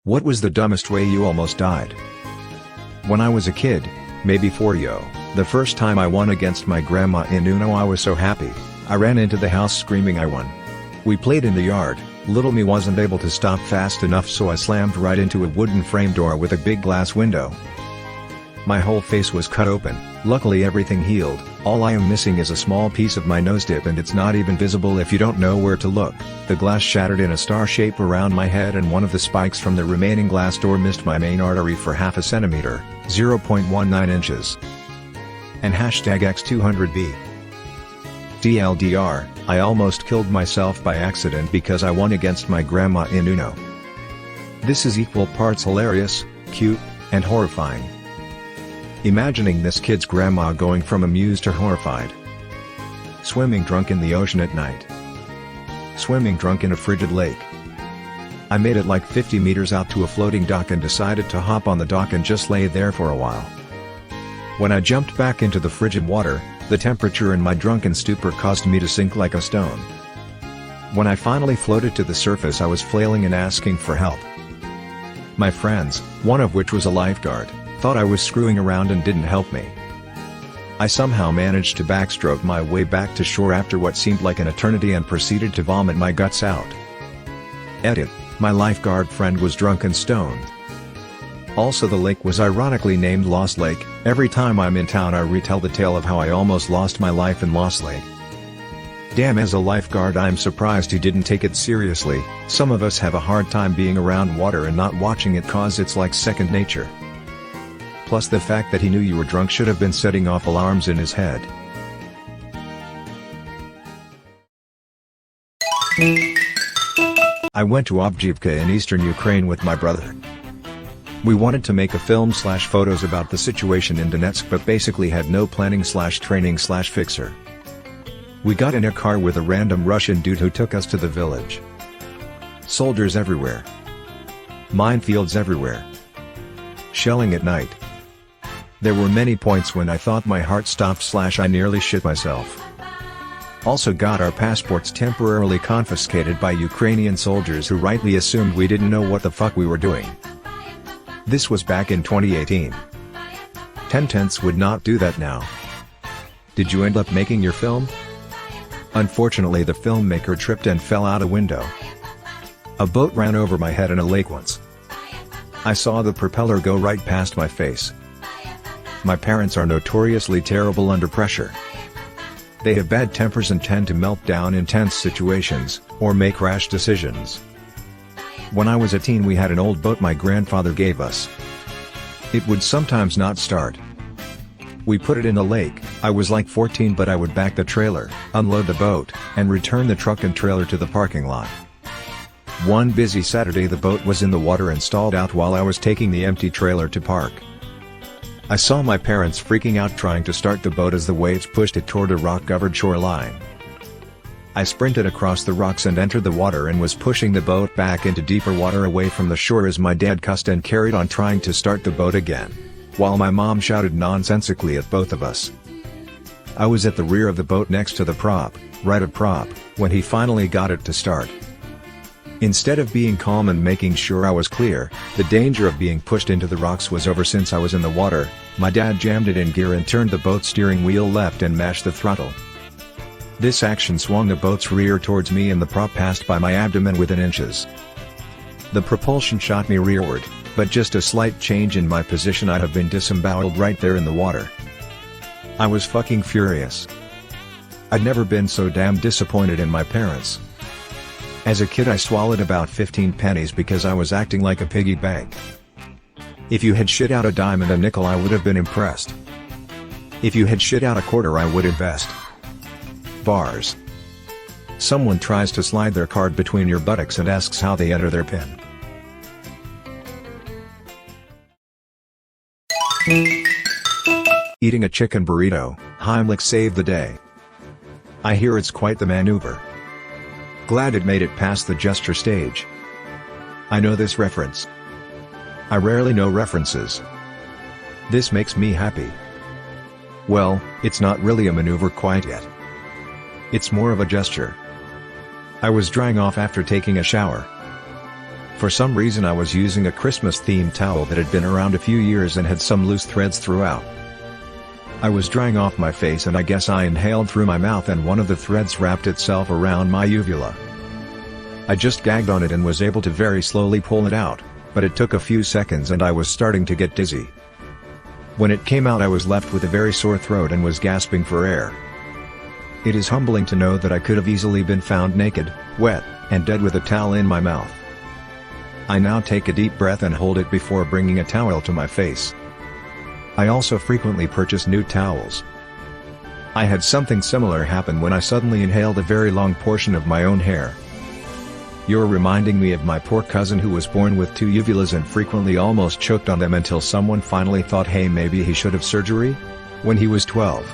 What was the dumbest way you almost died? When I was a kid, maybe 4-yo, the first time I won against my grandma in Uno, I was so happy. I ran into the house screaming I won. We played in the yard. Little me wasn't able to stop fast enough, so I slammed right into a wooden frame door with a big glass window. My whole face was cut open. Luckily everything healed. All I am missing is a small piece of my nose dip, and it's not even visible if you don't know where to look. The glass shattered in a star shape around my head, and one of the spikes from the remaining glass door missed my main artery for half a centimeter, 0.19 inches. And #X200B. TLDR, I almost killed myself by accident because I won against my grandma in Uno. This is equal parts hilarious, cute, and horrifying. Imagining this kid's grandma going from amused to horrified. Swimming drunk in the ocean at night. Swimming drunk in a frigid lake. I made it like 50 meters out to a floating dock and decided to hop on the dock and just lay there for a while. When I jumped back into the frigid water, the temperature in my drunken stupor caused me to sink like a stone. When I finally floated to the surface, I was flailing and asking for help. My friends, one of which was a lifeguard, thought I was screwing around and didn't help me. I somehow managed to backstroke my way back to shore after what seemed like an eternity and proceeded to vomit my guts out. Edit: my lifeguard friend was drunk and stoned. Also, the lake was ironically named Lost Lake. Every time I'm in town I retell the tale of how I almost lost my life in Lost Lake. Damn, as a lifeguard I'm surprised he didn't take it seriously. Some of us have a hard time being around water and not watching it cause it's like second nature. Plus the fact that he knew you were drunk should have been setting off alarms in his head. I went to Avdiivka in eastern Ukraine with my brother. We wanted to make a film/photos about the situation in Donetsk, but basically had no planning/training/fixer. We got in a car with a random Russian dude who took us to the village. Soldiers everywhere. Minefields everywhere. Shelling at night. There were many points when I thought my heart stopped/I nearly shit myself. Also got our passports temporarily confiscated by Ukrainian soldiers who rightly assumed we didn't know what the fuck we were doing. This was back in 2018. 10/10 would not do that now. Did you end up making your film? Unfortunately, the filmmaker tripped and fell out a window. A boat ran over my head in a lake once. I saw the propeller go right past my face. My parents are notoriously terrible under pressure. They have bad tempers and tend to melt down in tense situations, or make rash decisions. When I was a teen we had an old boat my grandfather gave us. It would sometimes not start. We put it in the lake. I was like 14, but I would back the trailer, unload the boat, and return the truck and trailer to the parking lot. One busy Saturday the boat was in the water and stalled out while I was taking the empty trailer to park. I saw my parents freaking out trying to start the boat as the waves pushed it toward a rock-covered shoreline. I sprinted across the rocks and entered the water and was pushing the boat back into deeper water away from the shore as my dad cussed and carried on trying to start the boat again, while my mom shouted nonsensically at both of us. I was at the rear of the boat next to the prop, right of prop, when he finally got it to start. Instead of being calm and making sure I was clear, the danger of being pushed into the rocks was over since I was in the water. My dad jammed it in gear and turned the boat steering wheel left and mashed the throttle. This action swung the boat's rear towards me and the prop passed by my abdomen within inches. The propulsion shot me rearward, but just a slight change in my position I'd have been disemboweled right there in the water. I was fucking furious. I'd never been so damn disappointed in my parents. As a kid I swallowed about 15 pennies because I was acting like a piggy bank. If you had shit out a dime and a nickel I would have been impressed. If you had shit out a quarter I would invest. Bars. Someone tries to slide their card between your buttocks and asks how they enter their PIN. Eating a chicken burrito, Heimlich saved the day. I hear it's quite the maneuver. Glad it made it past the gesture stage. I know this reference. I rarely know references. This makes me happy. Well, it's not really a maneuver quite yet. It's more of a gesture. I was drying off after taking a shower. For some reason I was using a Christmas-themed towel that had been around a few years and had some loose threads throughout. I was drying off my face and I guess I inhaled through my mouth and one of the threads wrapped itself around my uvula. I just gagged on it and was able to very slowly pull it out, but it took a few seconds and I was starting to get dizzy. When it came out I was left with a very sore throat and was gasping for air. It is humbling to know that I could have easily been found naked, wet, and dead with a towel in my mouth. I now take a deep breath and hold it before bringing a towel to my face. I also frequently purchase new towels. I had something similar happen when I suddenly inhaled a very long portion of my own hair. You're reminding me of my poor cousin who was born with 2 uvulas and frequently almost choked on them until someone finally thought hey maybe he should have surgery? When he was 12.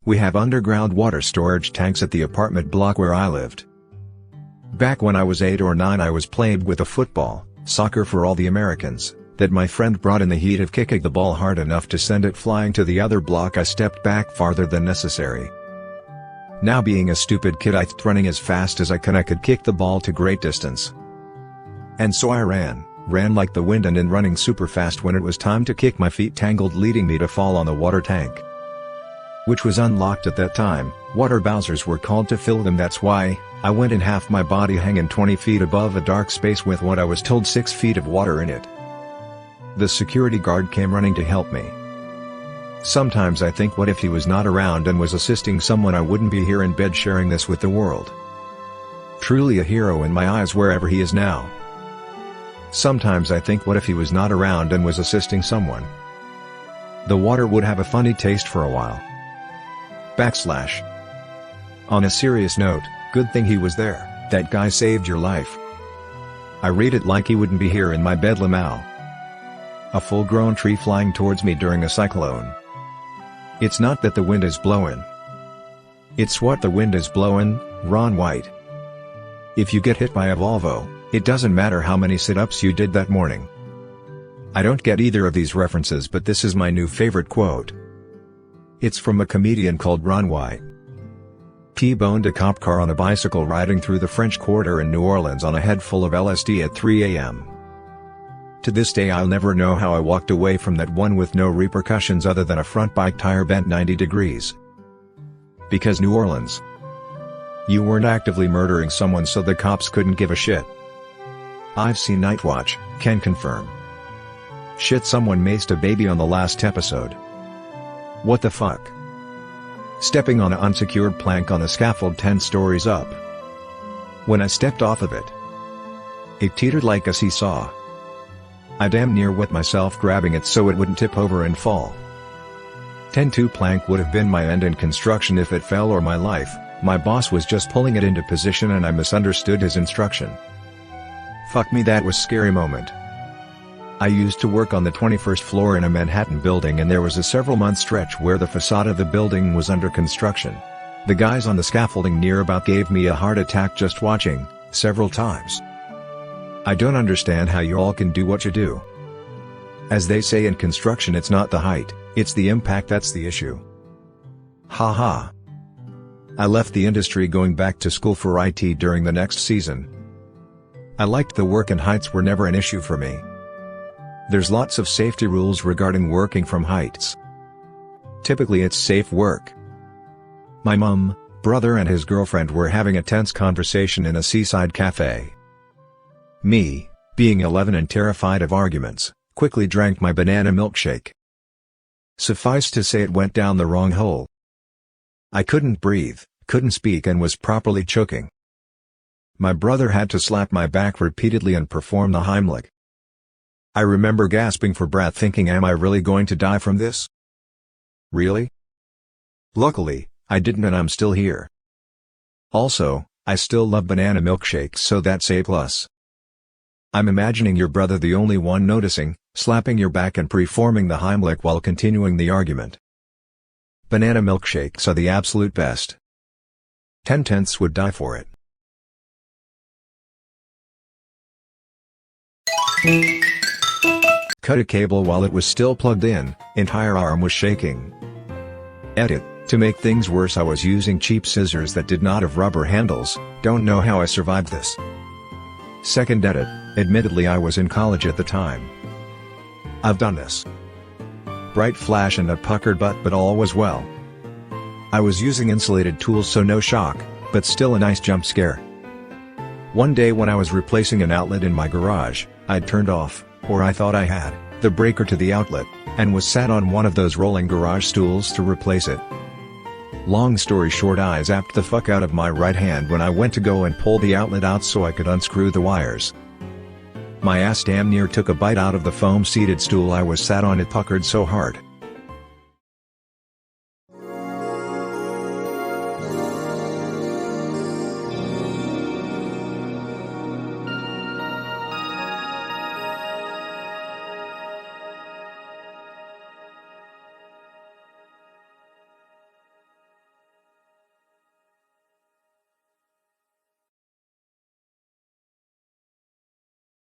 We have underground water storage tanks at the apartment block where I lived. Back when I was 8 or 9 I was playing with a football, soccer for all the Americans, that my friend brought. In the heat of kicking the ball hard enough to send it flying to the other block I stepped back farther than necessary. Now being a stupid kid I thought running as fast as I could kick the ball to great distance. And so I ran like the wind and in running super fast when it was time to kick my feet tangled leading me to fall on the water tank. Which was unlocked at that time, water bowsers were called to fill them. That's why I went in half my body hanging 20 feet above a dark space with what I was told 6 feet of water in it. The security guard came running to help me. Sometimes I think what if he was not around and was assisting someone I wouldn't be here in bed sharing this with the world. Truly a hero in my eyes wherever he is now. Sometimes I think what if he was not around and was assisting someone. The water would have a funny taste for a while. / On a serious note, good thing he was there, that guy saved your life. I read it like he wouldn't be here in my bed. Lamau. A full-grown tree flying towards me during a cyclone. It's not that the wind is blowing. It's what the wind is blowing, Ron White. If you get hit by a Volvo, it doesn't matter how many sit-ups you did that morning. I don't get either of these references but this is my new favorite quote. It's from a comedian called Ron White. T-boned a cop car on a bicycle riding through the French Quarter in New Orleans on a head full of LSD at 3 a.m. To this day I'll never know how I walked away from that one with no repercussions other than a front bike tire bent 90 degrees. Because New Orleans. You weren't actively murdering someone so the cops couldn't give a shit. I've seen Nightwatch, can confirm. Shit, someone maced a baby on the last episode. What the fuck? Stepping on an unsecured plank on a scaffold 10 stories up. When I stepped off of it, it teetered like a seesaw. I damn near wet myself grabbing it so it wouldn't tip over and fall. 10-2 plank would have been my end in construction if it fell or my life. My boss was just pulling it into position and I misunderstood his instruction. Fuck me, that was a scary moment. I used to work on the 21st floor in a Manhattan building and there was a several-month stretch where the facade of the building was under construction. The guys on the scaffolding near about gave me a heart attack just watching, several times. I don't understand how you all can do what you do. As they say in construction, it's not the height, it's the impact that's the issue. Haha. I left the industry going back to school for IT during the next season. I liked the work and heights were never an issue for me. There's lots of safety rules regarding working from heights. Typically it's safe work. My mom, brother and his girlfriend were having a tense conversation in a seaside cafe. Me, being 11 and terrified of arguments, quickly drank my banana milkshake. Suffice to say it went down the wrong hole. I couldn't breathe, couldn't speak and was properly choking. My brother had to slap my back repeatedly and perform the Heimlich. I remember gasping for breath thinking, am I really going to die from this? Really? Luckily, I didn't and I'm still here. Also, I still love banana milkshakes, so that's a plus. I'm imagining your brother the only one noticing, slapping your back and performing the Heimlich while continuing the argument. Banana milkshakes are the absolute best. 10/10 would die for it. Cut a cable while it was still plugged in, entire arm was shaking. Edit. To make things worse, I was using cheap scissors that did not have rubber handles. Don't know how I survived this. Second edit, admittedly I was in college at the time. I've done this. Bright flash and a puckered butt, but all was well. I was using insulated tools, so no shock, but still a nice jump scare. One day when I was replacing an outlet in my garage, I'd turned off, or I thought I had, the breaker to the outlet, and was sat on one of those rolling garage stools to replace it. Long story short, I zapped the fuck out of my right hand when I went to go and pull the outlet out so I could unscrew the wires. My ass damn near took a bite out of the foam-seated stool I was sat on. It puckered so hard.